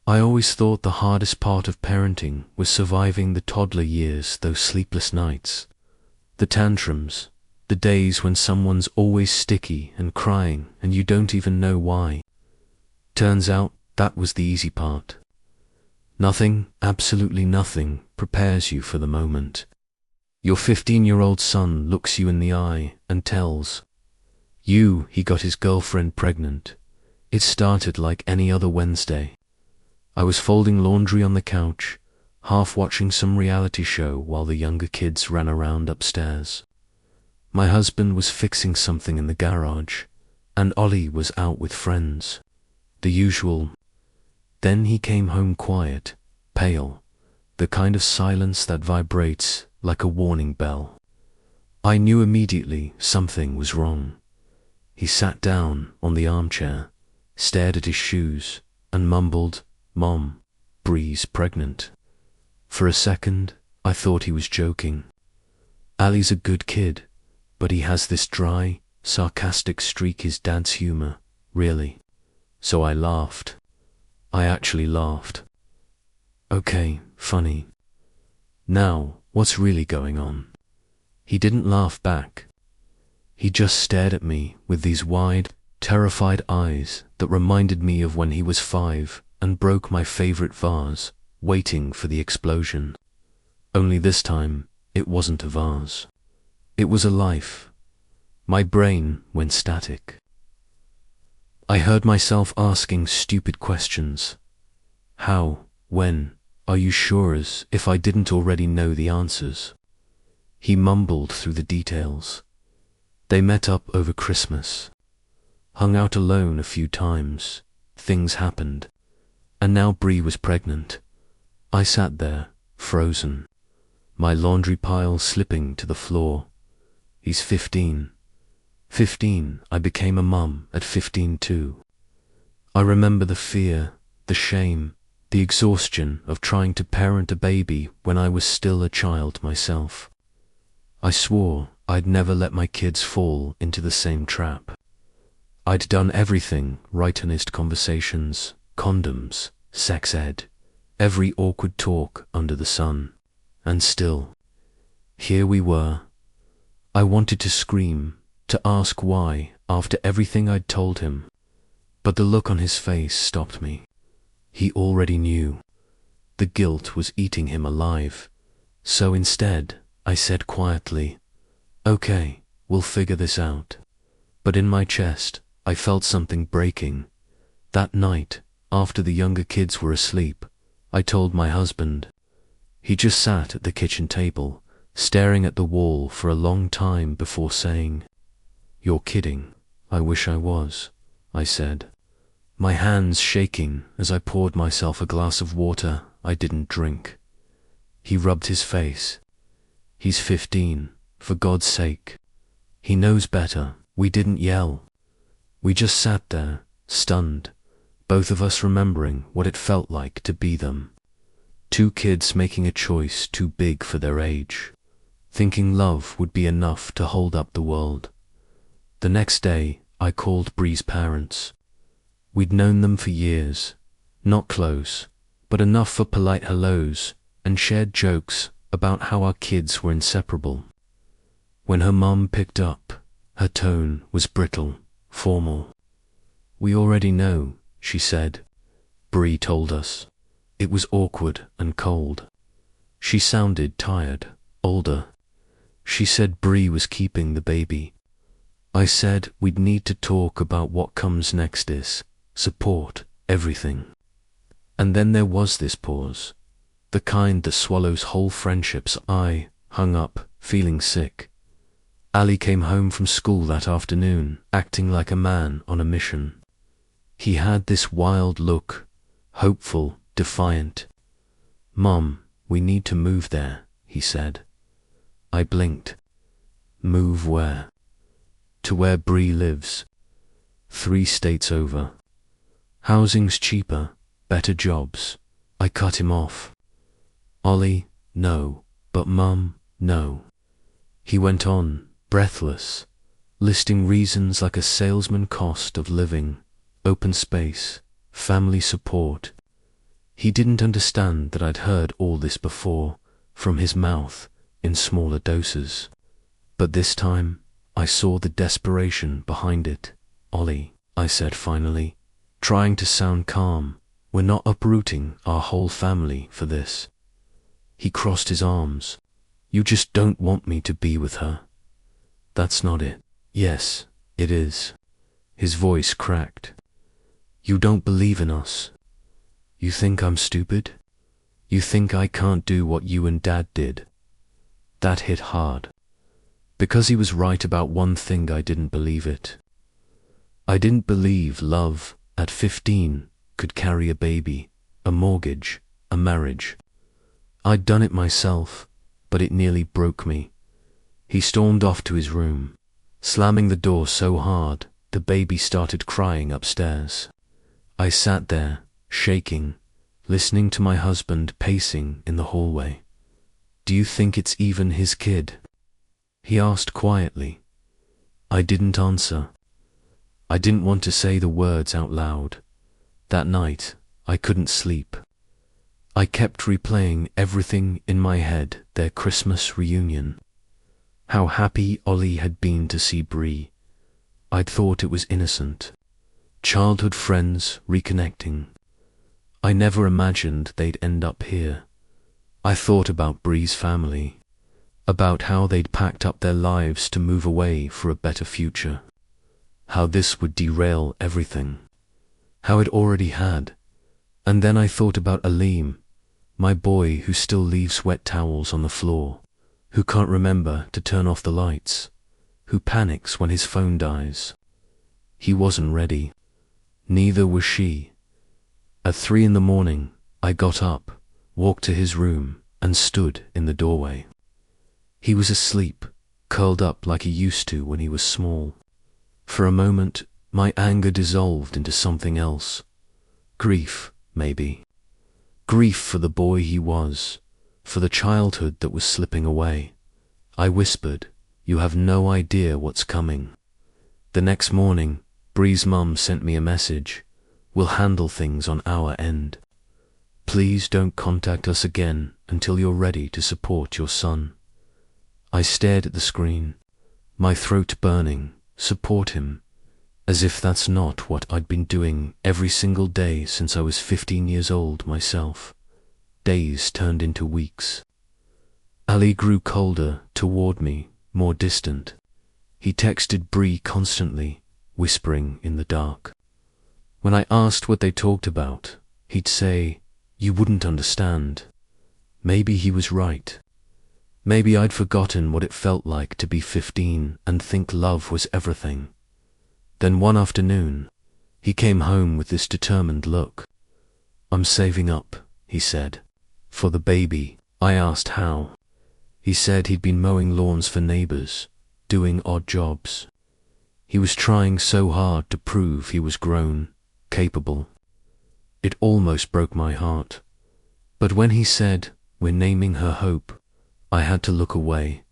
I always thought the hardest part of parenting was surviving the toddler years, those sleepless nights, the tantrums, the days when someone's always sticky and crying and you don't even know why. Turns out that was the easy part. Nothing, absolutely nothing, prepares you for the moment. Your 15-year-old son looks you in the eye and tells you he got his girlfriend pregnant. It started like any other Wednesday. I was folding laundry on the couch, half watching some reality show while the younger kids ran around upstairs. My husband was fixing something in the garage, and Ollie was out with friends. The usual. Then he came home quiet, pale, the kind of silence that vibrates like a warning bell. I knew immediately something was wrong. He sat down on the armchair, stared at his shoes, and mumbled, "Mom, Bree's pregnant." For a second, I thought he was joking. Ali's a good kid, but he has this dry, sarcastic streak, his dad's humor, really. So I laughed. I actually laughed. Okay, funny. Now, what's really going on? He didn't laugh back. He just stared at me with these wide, terrified eyes that reminded me of when he was 5 and broke my favorite vase, waiting for the explosion. Only this time, it wasn't a vase. It was a life. My brain went static. I heard myself asking stupid questions. How, when, are you sure, as if I didn't already know the answers. He mumbled through the details. They met up over Christmas. Hung out alone a few times. Things happened. And now Bree was pregnant. I sat there, frozen. My laundry pile slipping to the floor. He's 15. 15, I became a mum at 15 too. I remember the fear, the shame, the exhaustion of trying to parent a baby when I was still a child myself. I swore I'd never let my kids fall into the same trap. I'd done everything, right, honest conversations, condoms, sex ed, every awkward talk under the sun. And still, here we were. I wanted to scream, to ask why, after everything I'd told him. But the look on his face stopped me. He already knew. The guilt was eating him alive. So instead, I said quietly, "Okay, we'll figure this out." But in my chest, I felt something breaking. That night, after the younger kids were asleep, I told my husband. He just sat at the kitchen table, staring at the wall for a long time before saying, "You're kidding. I wish I was," I said, my hands shaking as I poured myself a glass of water I didn't drink. He rubbed his face. He's 15, for God's sake. He knows better. We didn't yell. We just sat there, stunned, both of us remembering what it felt like to be them. 2 kids making a choice too big for their age, thinking love would be enough to hold up the world. The next day, I called Bree's parents. We'd known them for years, not close, but enough for polite hellos, and shared jokes about how our kids were inseparable. When her mum picked up, her tone was brittle, formal. "We already know," she said. Bree told us. It was awkward and cold. She sounded tired, older. She said Bree was keeping the baby. I said we'd need to talk about what comes next, is support, everything. And then there was this pause, the kind that swallows whole friendships. I hung up, feeling sick. Ali came home from school that afternoon, acting like a man on a mission. He had this wild look, hopeful, defiant. "Mom, we need to move there," he said. I blinked. "Move where?" "To where Bree lives. 3 states over. Housing's cheaper, better jobs." I cut him off. "Ollie, no, but Mum, no." He went on, breathless, listing reasons like a salesman: cost of living, open space, family support. He didn't understand that I'd heard all this before, from his mouth, in smaller doses. But this time, I saw the desperation behind it. "Ollie," I said finally, trying to sound calm, "we're not uprooting our whole family for this." He crossed his arms. "You just don't want me to be with her." "That's not it." "Yes, it is." His voice cracked. "You don't believe in us. You think I'm stupid? You think I can't do what you and Dad did?" That hit hard. Because he was right about one thing, I didn't believe it. I didn't believe love, at 15, could carry a baby, a mortgage, a marriage. I'd done it myself, but it nearly broke me. He stormed off to his room, slamming the door so hard the baby started crying upstairs. I sat there, shaking, listening to my husband pacing in the hallway. "Do you think it's even his kid?" he asked quietly. I didn't answer. I didn't want to say the words out loud. That night, I couldn't sleep. I kept replaying everything in my head, their Christmas reunion. How happy Ollie had been to see Bree. I'd thought it was innocent. Childhood friends reconnecting. I never imagined they'd end up here. I thought about Bree's family, about how they'd packed up their lives to move away for a better future, how this would derail everything, how it already had. And then I thought about Aleem, my boy who still leaves wet towels on the floor, who can't remember to turn off the lights, who panics when his phone dies. He wasn't ready. Neither was she. At 3 a.m, I got up, walked to his room, and stood in the doorway. He was asleep, curled up like he used to when he was small. For a moment, my anger dissolved into something else. Grief, maybe. Grief for the boy he was, for the childhood that was slipping away. I whispered, "You have no idea what's coming." The next morning, Bree's mum sent me a message. "We'll handle things on our end. Please don't contact us again until you're ready to support your son." I stared at the screen, my throat burning. Support him, as if that's not what I'd been doing every single day since I was 15 years old myself. Days turned into weeks. Ali grew colder toward me, more distant. He texted Bree constantly, whispering in the dark. When I asked what they talked about, he'd say, "You wouldn't understand." Maybe he was right. Maybe I'd forgotten what it felt like to be 15 and think love was everything. Then one afternoon, he came home with this determined look. "I'm saving up," he said. "For the baby." I asked how. He said he'd been mowing lawns for neighbors, doing odd jobs. He was trying so hard to prove he was grown, capable. It almost broke my heart. But when he said, "We're naming her Hope," I had to look away.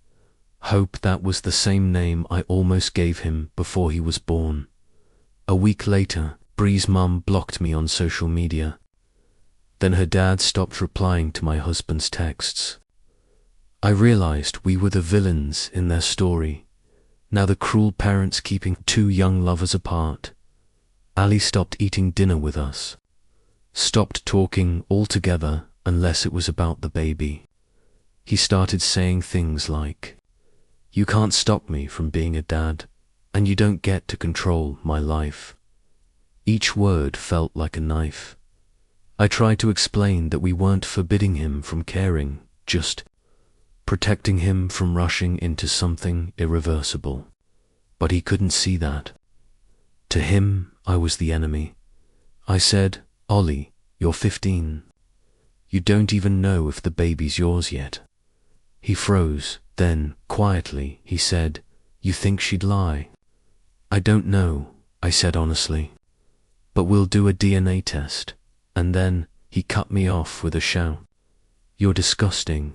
Hope, that was the same name I almost gave him before he was born. A week later, Bree's mum blocked me on social media. Then her dad stopped replying to my husband's texts. I realized we were the villains in their story. Now the cruel parents keeping two young lovers apart. Ali stopped eating dinner with us. Stopped talking altogether unless it was about the baby. He started saying things like, "You can't stop me from being a dad, and you don't get to control my life." Each word felt like a knife. I tried to explain that we weren't forbidding him from caring, just protecting him from rushing into something irreversible. But he couldn't see that. To him, I was the enemy. I said, "Ollie, you're 15. You don't even know if the baby's yours yet." He froze, then, quietly, he said, "You think she'd lie?" "I don't know," I said honestly. "But we'll do a DNA test." And then he cut me off with a shout. "You're disgusting."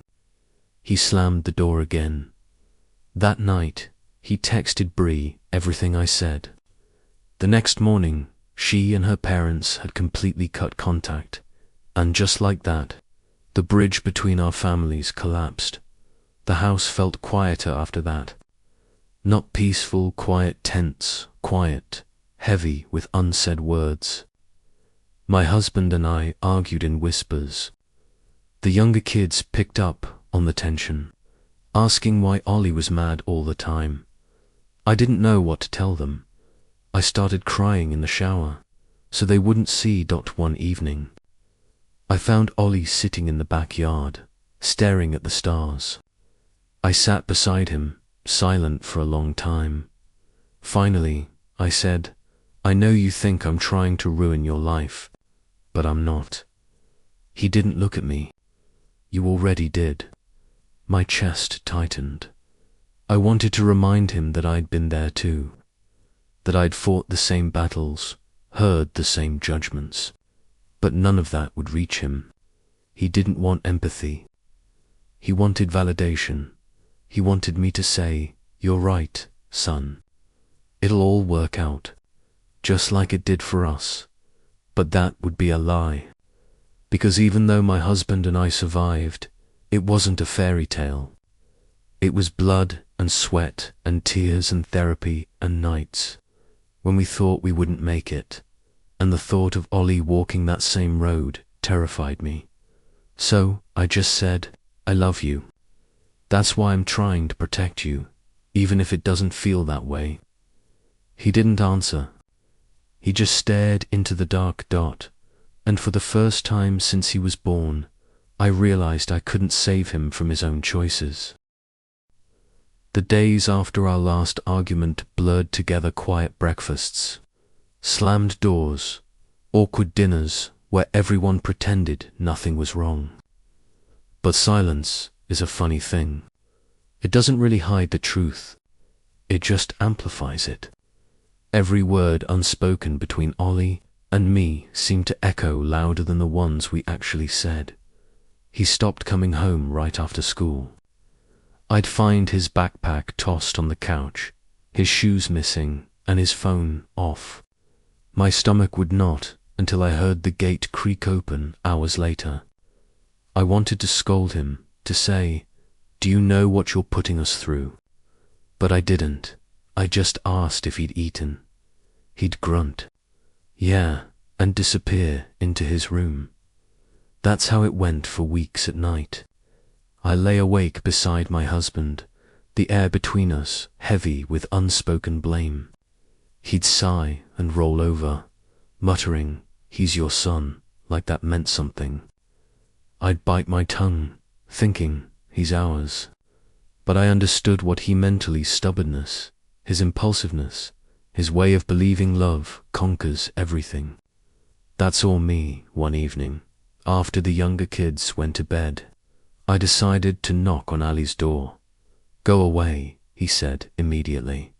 He slammed the door again. That night, he texted Bree everything I said. The next morning, she and her parents had completely cut contact. And just like that, the bridge between our families collapsed. The house felt quieter after that. Not peaceful, quiet, tense, quiet, heavy with unsaid words. My husband and I argued in whispers. The younger kids picked up on the tension, asking why Ollie was mad all the time. I didn't know what to tell them. I started crying in the shower, so they wouldn't see. One evening, I found Ollie sitting in the backyard, staring at the stars. I sat beside him, silent for a long time. Finally, I said, "I know you think I'm trying to ruin your life, but I'm not." He didn't look at me. "You already did." My chest tightened. I wanted to remind him that I'd been there too, that I'd fought the same battles, heard the same judgments, but none of that would reach him. He didn't want empathy. He wanted validation. He wanted me to say, "You're right, son. It'll all work out, just like it did for us." But that would be a lie, because even though my husband and I survived, it wasn't a fairy tale. It was blood and sweat and tears and therapy and nights when we thought we wouldn't make it, and the thought of Ollie walking that same road terrified me. So I just said, "I love you. That's why I'm trying to protect you, even if it doesn't feel that way." He didn't answer. He just stared into the dark dot, and for the first time since he was born, I realized I couldn't save him from his own choices. The days after our last argument blurred together: quiet breakfasts, slammed doors, awkward dinners where everyone pretended nothing was wrong. But silence is a funny thing. It doesn't really hide the truth. It just amplifies it. Every word unspoken between Ollie and me seemed to echo louder than the ones we actually said. He stopped coming home right after school. I'd find his backpack tossed on the couch, his shoes missing, and his phone off. My stomach would knot until I heard the gate creak open hours later. I wanted to scold him, to say, "Do you know what you're putting us through?" But I didn't. I just asked if he'd eaten. He'd grunt, "Yeah," and disappear into his room. That's how it went for weeks at night. I lay awake beside my husband, the air between us heavy with unspoken blame. He'd sigh and roll over, muttering, "He's your son," like that meant something. I'd bite my tongue, thinking, "He's ours." But I understood what he mentally: stubbornness, his impulsiveness, his way of believing love conquers everything. That's all me. One evening, after the younger kids went to bed, I decided to knock on Ali's door. "Go away," he said immediately.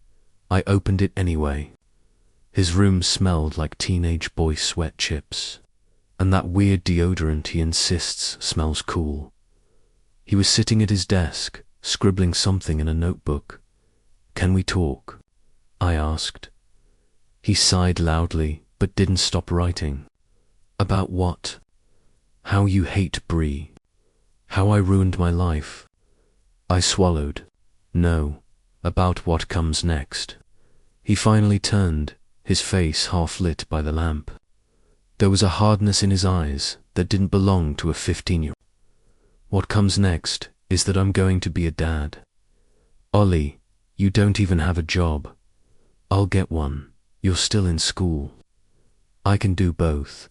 I opened it anyway. His room smelled like teenage boy sweat chips, and that weird deodorant he insists smells cool. He was sitting at his desk, scribbling something in a notebook. "Can we talk?" I asked. He sighed loudly, but didn't stop writing. "About what?" "How you hate Bree. How I ruined my life." I swallowed. "No, about what comes next." He finally turned, his face half lit by the lamp. There was a hardness in his eyes that didn't belong to a 15-year-old. "What comes next is that I'm going to be a dad. Ollie, you don't even have a job. I'll get one. You're still in school. I can do both."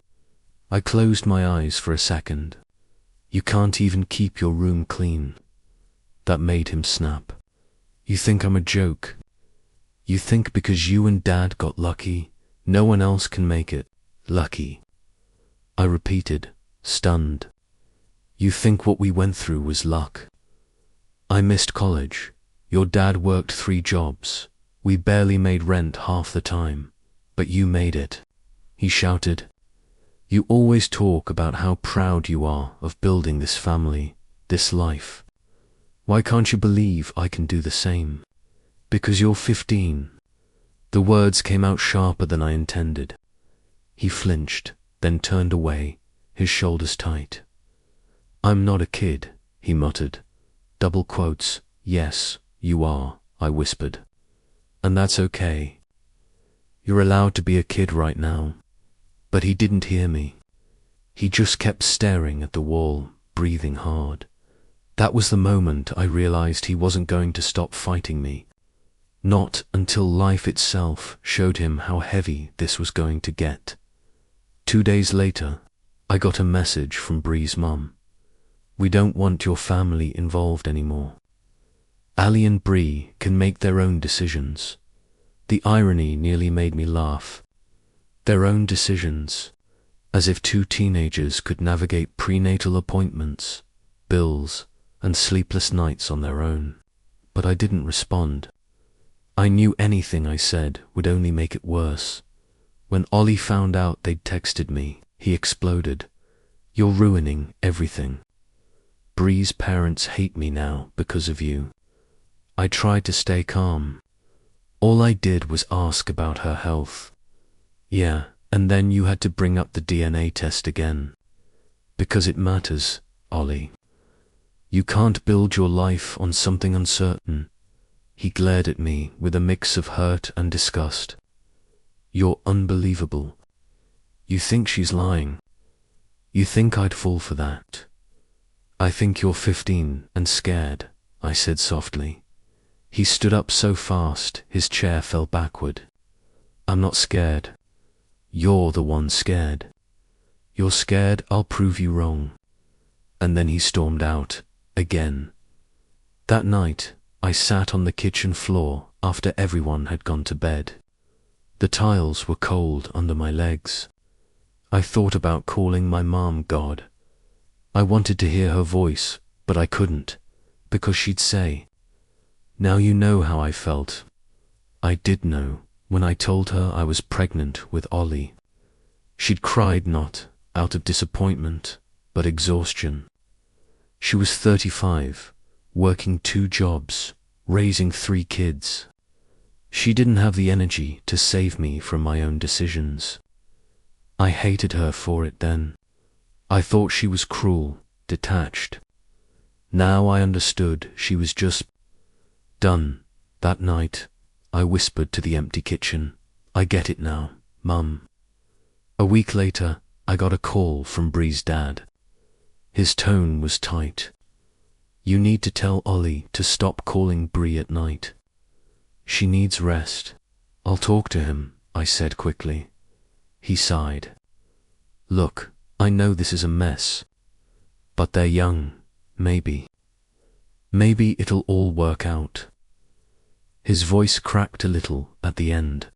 I closed my eyes for a second. "You can't even keep your room clean." That made him snap. "You think I'm a joke? You think because you and Dad got lucky, no one else can make it lucky?" I repeated, stunned. "You think what we went through was luck? I missed college. Your dad worked 3 jobs. We barely made rent half the time, but you made it," he shouted. "You always talk about how proud you are of building this family, this life. Why can't you believe I can do the same? Because you're 15. The words came out sharper than I intended. He flinched, then turned away, his shoulders tight. "I'm not a kid," he muttered. Double quotes. "Yes, you are," I whispered. "And that's okay. You're allowed to be a kid right now." But he didn't hear me. He just kept staring at the wall, breathing hard. That was the moment I realized he wasn't going to stop fighting me. Not until life itself showed him how heavy this was going to get. 2 days later, I got a message from Bree's mum. "We don't want your family involved anymore. Ali and Bree can make their own decisions." The irony nearly made me laugh. Their own decisions, as if 2 teenagers could navigate prenatal appointments, bills, and sleepless nights on their own. But I didn't respond. I knew anything I said would only make it worse. When Ollie found out they'd texted me, he exploded. "You're ruining everything. Bree's parents hate me now because of you." I tried to stay calm. "All I did was ask about her health." "Yeah, and then you had to bring up the DNA test again. Because it matters, Ollie. You can't build your life on something uncertain." He glared at me with a mix of hurt and disgust. "You're unbelievable. You think she's lying. You think I'd fall for that. I think you're 15 and scared," I said softly. He stood up so fast, his chair fell backward. "I'm not scared. You're the one scared. You're scared I'll prove you wrong." And then he stormed out, again. That night, I sat on the kitchen floor after everyone had gone to bed. The tiles were cold under my legs. I thought about calling my mom God. I wanted to hear her voice, but I couldn't, because she'd say, "Now you know how I felt." I did know when I told her I was pregnant with Ollie. She'd cried not out of disappointment, but exhaustion. She was 35, working 2 jobs, raising 3 kids. She didn't have the energy to save me from my own decisions. I hated her for it then. I thought she was cruel, detached. Now I understood she was just done. That night, I whispered to the empty kitchen, "I get it now, Mum." A week later, I got a call from Bree's dad. His tone was tight. "You need to tell Ollie to stop calling Bree at night. She needs rest." "I'll talk to him," I said quickly. He sighed. "Look, I know this is a mess, but they're young, maybe. Maybe it'll all work out." His voice cracked a little at the end.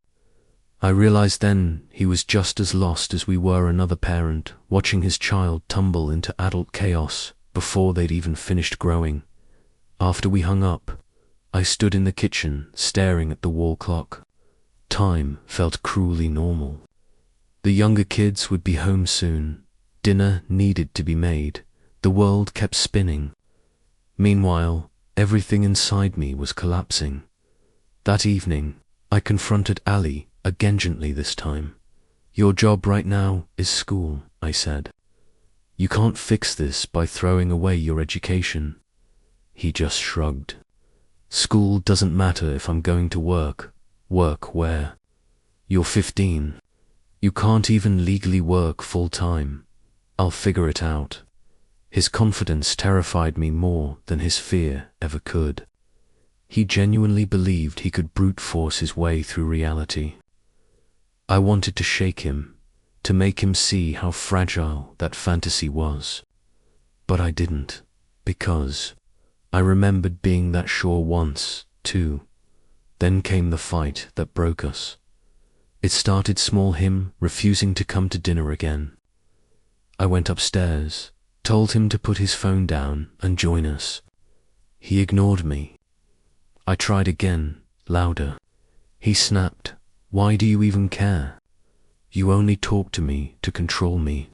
I realized then he was just as lost as we were, another parent watching his child tumble into adult chaos before they'd even finished growing. After we hung up, I stood in the kitchen staring at the wall clock. Time felt cruelly normal. The younger kids would be home soon. Dinner needed to be made. The world kept spinning. Meanwhile, everything inside me was collapsing. That evening, I confronted Ali, again gently this time. "Your job right now is school," I said. "You can't fix this by throwing away your education." He just shrugged. "School doesn't matter if I'm going to work. Work where? You're 15. You can't even legally work full-time. I'll figure it out." His confidence terrified me more than his fear ever could. He genuinely believed he could brute force his way through reality. I wanted to shake him, to make him see how fragile that fantasy was. But I didn't, because I remembered being that sure once, too. Then came the fight that broke us. It started small, him refusing to come to dinner again. I went upstairs, told him to put his phone down and join us. He ignored me. I tried again, louder. He snapped, "Why do you even care? You only talk to me to control me."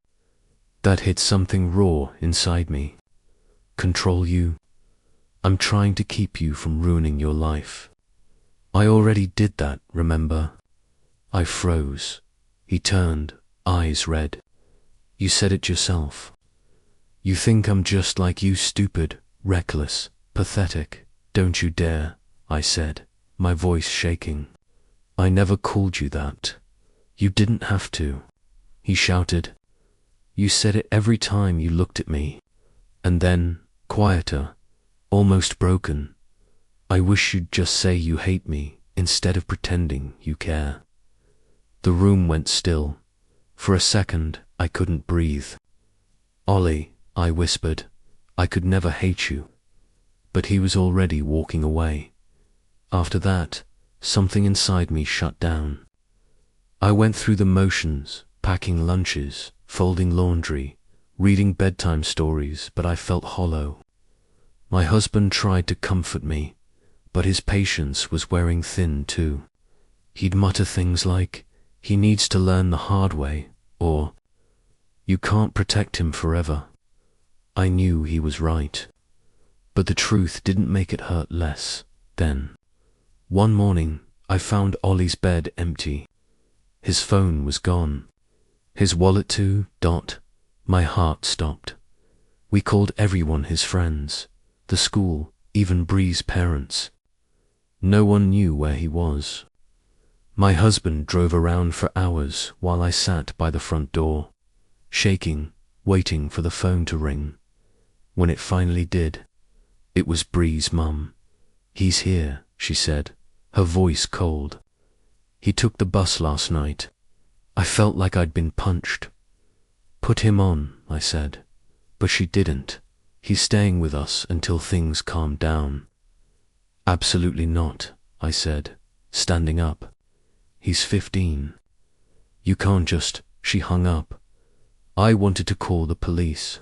That hit something raw inside me. Control you? I'm trying to keep you from ruining your life. I already did that, remember? I froze. He turned, eyes red. You said it yourself. You think I'm just like you, stupid, reckless, pathetic. Don't you dare, I said, my voice shaking. I never called you that. You didn't have to, he shouted. You said it every time you looked at me. And then, quieter, almost broken, I wish you'd just say you hate me instead of pretending you care. The room went still. For a second, I couldn't breathe. Ollie, I whispered, I could never hate you. But he was already walking away. After that, something inside me shut down. I went through the motions, packing lunches, folding laundry, reading bedtime stories, but I felt hollow. My husband tried to comfort me, but his patience was wearing thin too. He'd mutter things like, he needs to learn the hard way, or, you can't protect him forever. I knew he was right. But the truth didn't make it hurt less, then. One morning, I found Ollie's bed empty. His phone was gone. His wallet too. My heart stopped. We called everyone his friends, the school, even Bree's parents. No one knew where he was. My husband drove around for hours while I sat by the front door, shaking, waiting for the phone to ring. When it finally did, it was Bree's mum. He's here, she said, her voice cold. He took the bus last night. I felt like I'd been punched. Put him on, I said, but she didn't. He's staying with us until things calm down. Absolutely not, I said, standing up. He's 15. You can't just, she hung up. I wanted to call the police.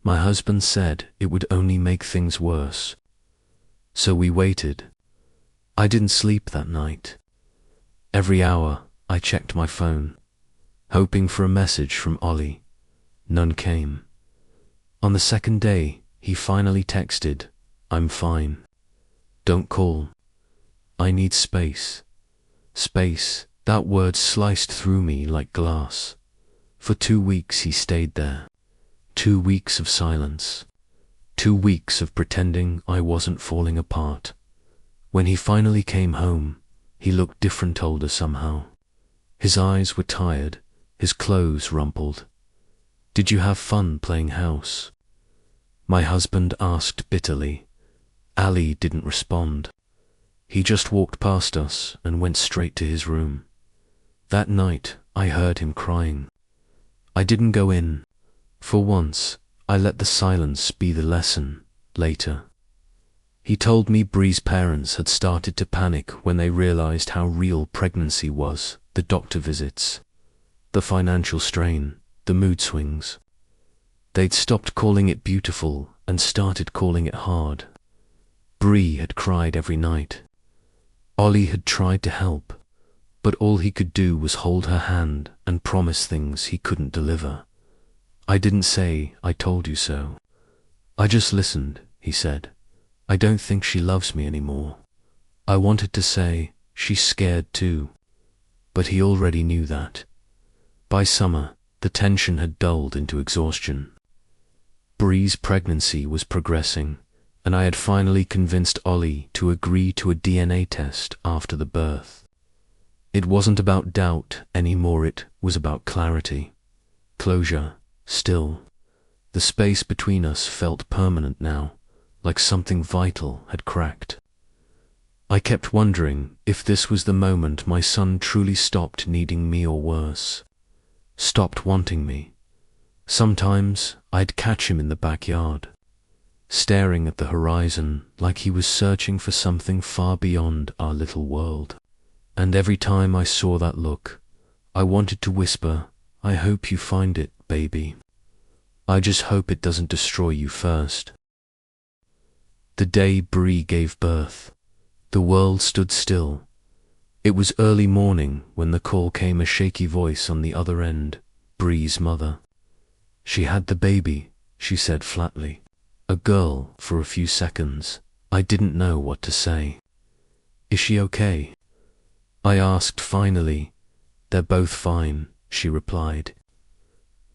My husband said it would only make things worse. So we waited. I didn't sleep that night. Every hour I checked my phone, hoping for a message from Ollie. None came. On the second day, he finally texted, I'm fine. Don't call. I need space. Space, that word sliced through me like glass. For 2 weeks he stayed there. 2 weeks of silence. 2 weeks of pretending I wasn't falling apart. When he finally came home, he looked different, older somehow. His eyes were tired, his clothes rumpled. Did you have fun playing house? My husband asked bitterly. Ali didn't respond. He just walked past us and went straight to his room. That night, I heard him crying. I didn't go in. For once, I let the silence be the lesson, later. He told me Bree's parents had started to panic when they realized how real pregnancy was, the doctor visits, the financial strain, the mood swings. They'd stopped calling it beautiful and started calling it hard. Bree had cried every night. Ollie had tried to help, but all he could do was hold her hand and promise things he couldn't deliver. I didn't say, I told you so. I just listened, he said. I don't think she loves me anymore. I wanted to say, she's scared too. But he already knew that. By summer, the tension had dulled into exhaustion. Bree's pregnancy was progressing, and I had finally convinced Ollie to agree to a DNA test after the birth. It wasn't about doubt anymore, it was about clarity. Closure, still. The space between us felt permanent now, like something vital had cracked. I kept wondering if this was the moment my son truly stopped needing me, or worse, stopped wanting me. Sometimes I'd catch him in the backyard, staring at the horizon like he was searching for something far beyond our little world. And every time I saw that look, I wanted to whisper, I hope you find it, baby. I just hope it doesn't destroy you first. The day Bree gave birth, the world stood still. It was early morning when the call came, a shaky voice on the other end, Bree's mother. She had the baby, she said flatly. A girl. For a few seconds, I didn't know what to say. Is she okay? I asked finally. They're both fine, she replied.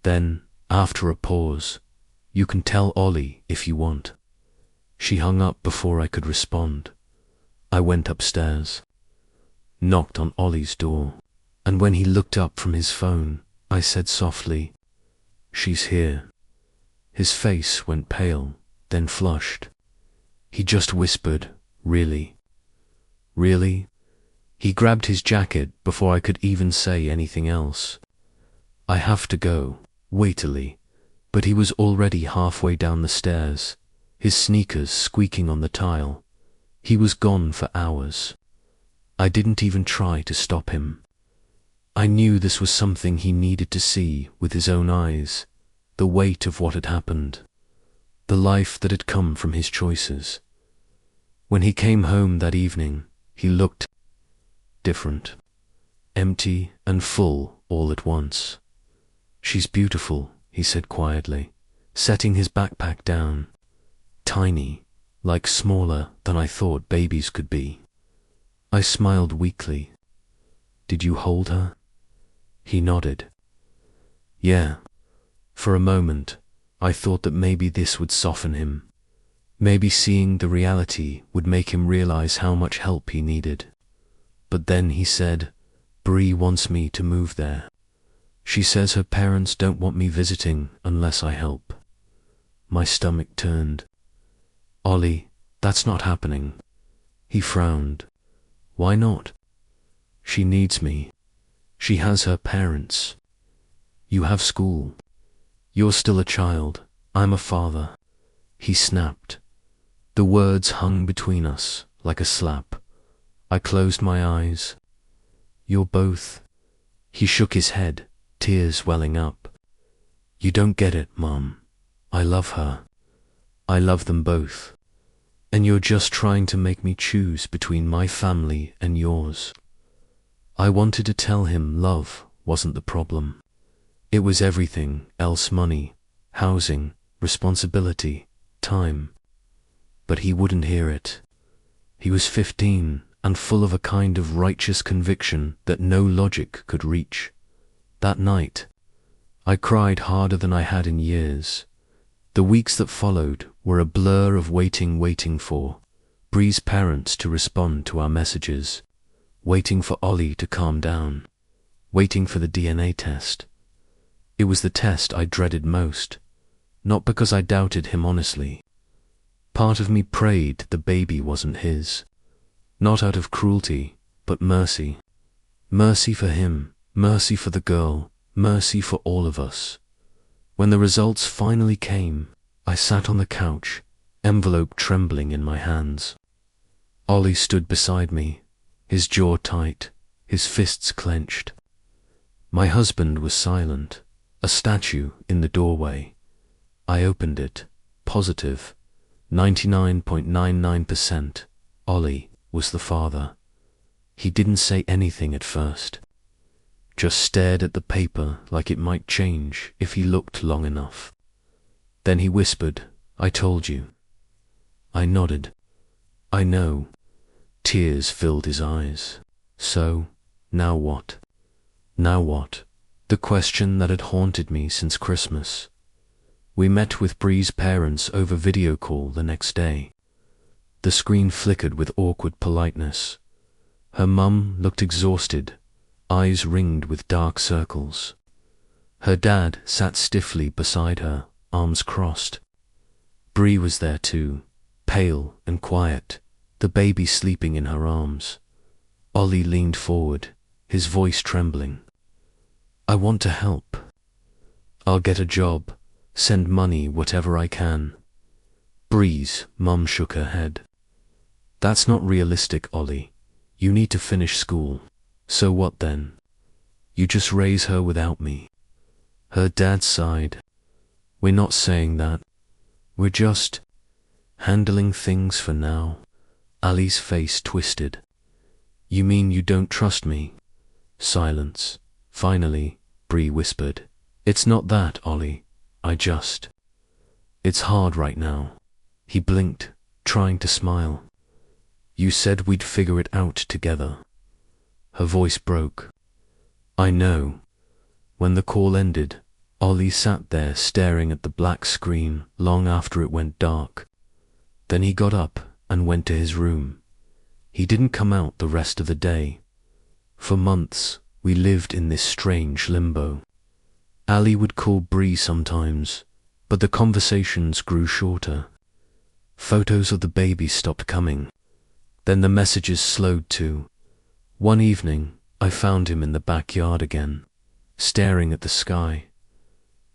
Then, after a pause, "You can tell Ollie if you want." She hung up before I could respond. I went upstairs, knocked on Ollie's door, and when he looked up from his phone, I said softly, "She's here." His face went pale, then flushed. He just whispered, "Really? Really?" He grabbed his jacket before I could even say anything else. "I have to go," weightily, but he was already halfway down the stairs, his sneakers squeaking on the tile. He was gone for hours. I didn't even try to stop him. I knew this was something he needed to see with his own eyes, the weight of what had happened, the life that had come from his choices. When he came home that evening, he looked different, empty and full all at once. "She's beautiful," he said quietly, setting his backpack down. "Tiny, like smaller than I thought babies could be." I smiled weakly. "Did you hold her?" He nodded. "Yeah." For a moment, I thought that maybe this would soften him. Maybe seeing the reality would make him realize how much help he needed. But then he said, "Bree wants me to move there. She says her parents don't want me visiting unless I help." My stomach turned. "Ollie, that's not happening." He frowned. "Why not?" "She needs me. She has her parents. You have school. You're still a child. I'm a father." He snapped. The words hung between us like a slap. I closed my eyes. "You're both." He shook his head, tears welling up. "You don't get it, Mom. I love her. I love them both. And you're just trying to make me choose between my family and yours." I wanted to tell him love wasn't the problem. It was everything else: money, housing, responsibility, time. But he wouldn't hear it. He was 15 and full of a kind of righteous conviction that no logic could reach. That night, I cried harder than I had in years. The weeks that followed were a blur of waiting for Bree's parents to respond to our messages, waiting for Ollie to calm down, waiting for the DNA test. It was the test I dreaded most, not because I doubted him honestly. Part of me prayed the baby wasn't his, not out of cruelty, but mercy. Mercy for him, mercy for the girl, mercy for all of us. When the results finally came, I sat on the couch, envelope trembling in my hands. Ollie stood beside me, his jaw tight, his fists clenched. My husband was silent, a statue in the doorway. I opened it, positive, 99.99%, Ollie was the father. He didn't say anything at first, just stared at the paper like it might change if he looked long enough. Then he whispered, "I told you." I nodded. "I know." Tears filled his eyes. "So, now what?" Now what? The question that had haunted me since Christmas. We met with Bree's parents over video call the next day. The screen flickered with awkward politeness. Her mum looked exhausted, eyes ringed with dark circles. Her dad sat stiffly beside her, arms crossed. Bree was there too, pale and quiet, the baby sleeping in her arms. Ollie leaned forward, his voice trembling. "I want to help. I'll get a job, send money whatever I can." Bree's mum shook her head. "That's not realistic, Ollie. You need to finish school." "So what then? You just raise her without me." Her dad sighed. "We're not saying that. We're just handling things for now." Ali's face twisted. "You mean you don't trust me?" Silence. Finally, Bree whispered, "It's not that, Ollie. It's hard right now." He blinked, trying to smile. "You said we'd figure it out together." Her voice broke. "I know." When the call ended, Ollie sat there staring at the black screen long after it went dark. Then he got up and went to his room. He didn't come out the rest of the day. For months, we lived in this strange limbo. Ali would call Bree sometimes, but the conversations grew shorter. Photos of the baby stopped coming. Then the messages slowed too. One evening, I found him in the backyard again, staring at the sky.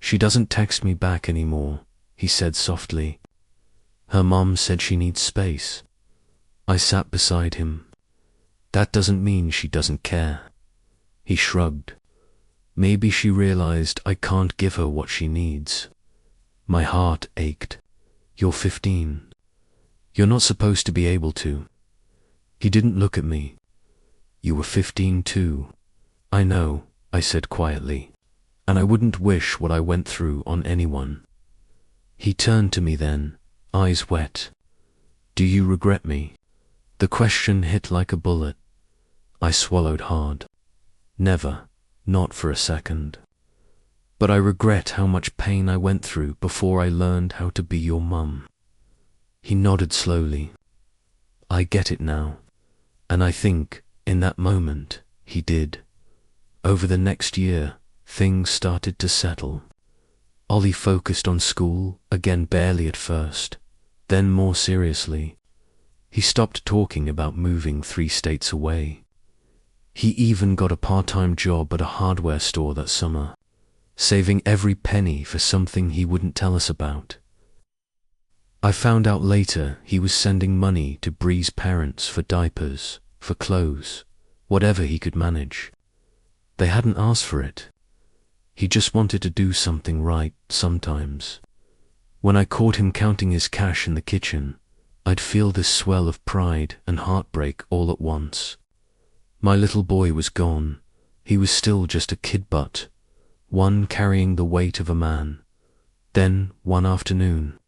"She doesn't text me back anymore," he said softly. "Her mom said she needs space." I sat beside him. "That doesn't mean she doesn't care." He shrugged. "Maybe she realized I can't give her what she needs." My heart ached. "You're 15. You're not supposed to be able to." He didn't look at me. "You were 15 too." "I know," I said quietly, "and I wouldn't wish what I went through on anyone." He turned to me then, eyes wet. "Do you regret me?" The question hit like a bullet. I swallowed hard. "Never, not for a second. But I regret how much pain I went through before I learned how to be your mum." He nodded slowly. "I get it now." And I think, in that moment, he did. Over the next year, things started to settle. Ollie focused on school, again barely at first, then more seriously. He stopped talking about moving 3 states away. He even got a part-time job at a hardware store that summer, saving every penny for something he wouldn't tell us about. I found out later he was sending money to Bree's parents for diapers, for clothes, whatever he could manage. They hadn't asked for it. He just wanted to do something right sometimes. When I caught him counting his cash in the kitchen, I'd feel this swell of pride and heartbreak all at once. My little boy was gone. He was still just a kid, but one carrying the weight of a man. Then, one afternoon,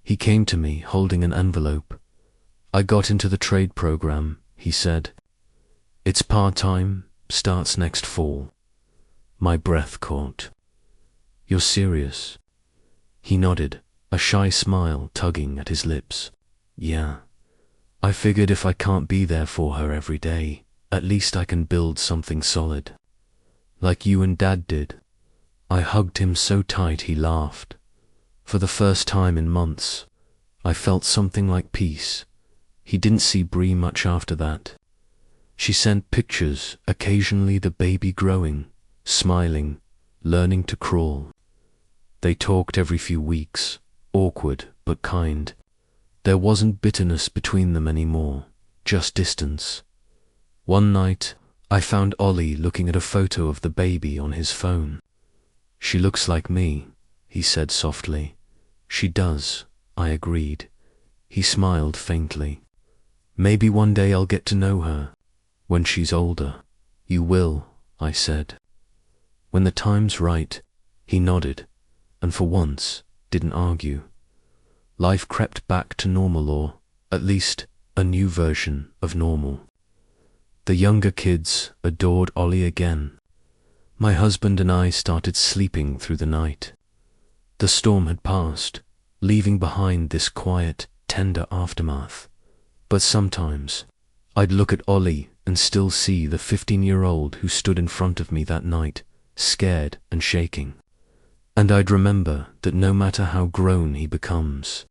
he came to me holding an envelope. "I got into the trade program," he said. "It's part-time, starts next fall." My breath caught. "You're serious?" He nodded, a shy smile tugging at his lips. "Yeah. I figured if I can't be there for her every day, at least I can build something solid. Like you and Dad did." I hugged him so tight he laughed. For the first time in months, I felt something like peace. He didn't see Bree much after that. She sent pictures, occasionally the baby growing, smiling, learning to crawl. They talked every few weeks, awkward but kind. There wasn't bitterness between them anymore, just distance. One night, I found Ollie looking at a photo of the baby on his phone. "She looks like me," he said softly. "She does," I agreed. He smiled faintly. "Maybe one day I'll get to know her. When she's older." "You will," I said. "When the time's right." He nodded, and for once, didn't argue. Life crept back to normal, or, at least, a new version of normal. The younger kids adored Ollie again. My husband and I started sleeping through the night. The storm had passed, leaving behind this quiet, tender aftermath. But sometimes, I'd look at Ollie and still see the 15-year-old who stood in front of me that night, scared and shaking. And I'd remember that no matter how grown he becomes,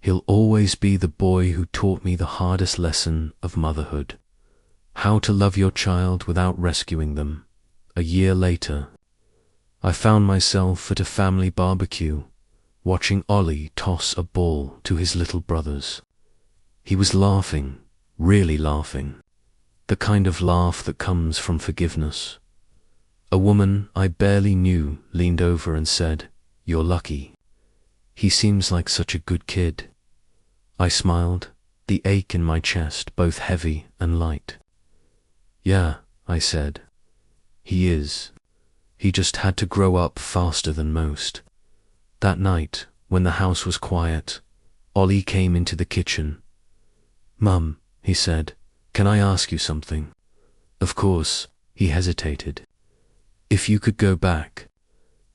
he'll always be the boy who taught me the hardest lesson of motherhood. How to love your child without rescuing them. A year later, I found myself at a family barbecue, watching Ollie toss a ball to his little brothers. He was laughing, really laughing, the kind of laugh that comes from forgiveness. A woman I barely knew leaned over and said, "You're lucky. He seems like such a good kid." I smiled, the ache in my chest both heavy and light. "Yeah," I said. "He is. He just had to grow up faster than most." That night, when the house was quiet, Ollie came into the kitchen. "Mum," he said, "can I ask you something?" "Of course," he hesitated. "If you could go back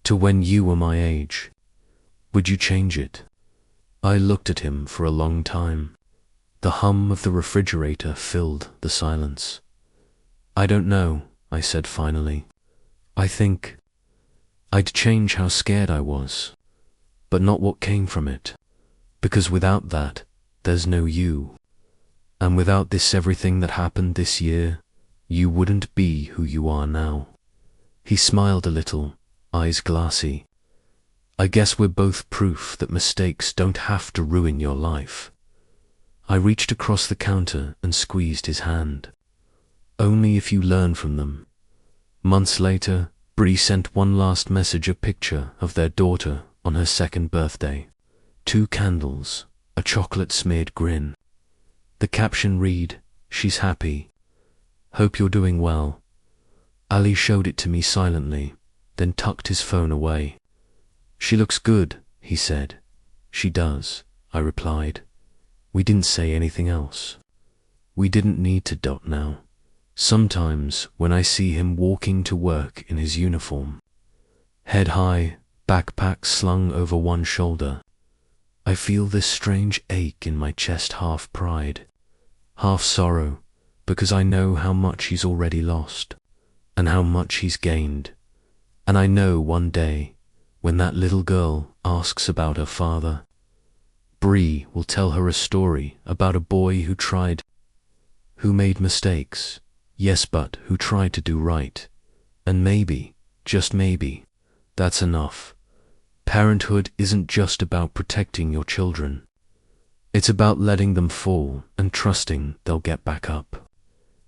to when you were my age. Would you change it? I looked at him for a long time. The hum of the refrigerator filled the silence. I don't know, I said finally. I think I'd change how scared I was, but not what came from it, because without that, there's no you. And without this everything that happened this year, you wouldn't be who you are now. He smiled a little, eyes glassy. I guess we're both proof that mistakes don't have to ruin your life. I reached across the counter and squeezed his hand. Only if you learn from them. Months later, Bree sent one last message, a picture of their daughter on her 2nd birthday. 2 candles, a chocolate-smeared grin. The caption read, "She's happy. Hope you're doing well." Ali showed it to me silently, then tucked his phone away. "She looks good," he said. "She does," I replied. We didn't say anything else. We didn't need to. Now. Sometimes when I see him walking to work in his uniform, head high, backpack slung over one shoulder, I feel this strange ache in my chest, half pride, half sorrow, because I know how much he's already lost, and how much he's gained. And I know one day, when that little girl asks about her father, Bree will tell her a story about a boy who tried, who made mistakes, yes, but who tried to do right. And maybe, just maybe, that's enough. Parenthood isn't just about protecting your children. It's about letting them fall and trusting they'll get back up.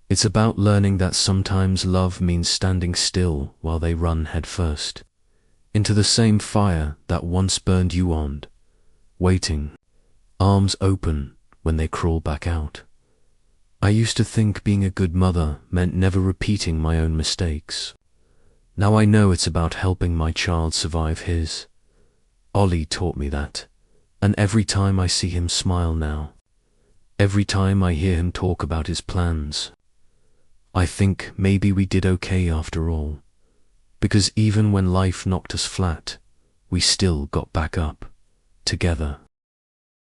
It's about learning that sometimes love means standing still while they run headfirst into the same fire that once burned you on, waiting, arms open when they crawl back out. I used to think being a good mother meant never repeating my own mistakes. Now I know it's about helping my child survive his. Ollie taught me that, and every time I see him smile now, every time I hear him talk about his plans, I think maybe we did okay after all, because even when life knocked us flat, we still got back up, together.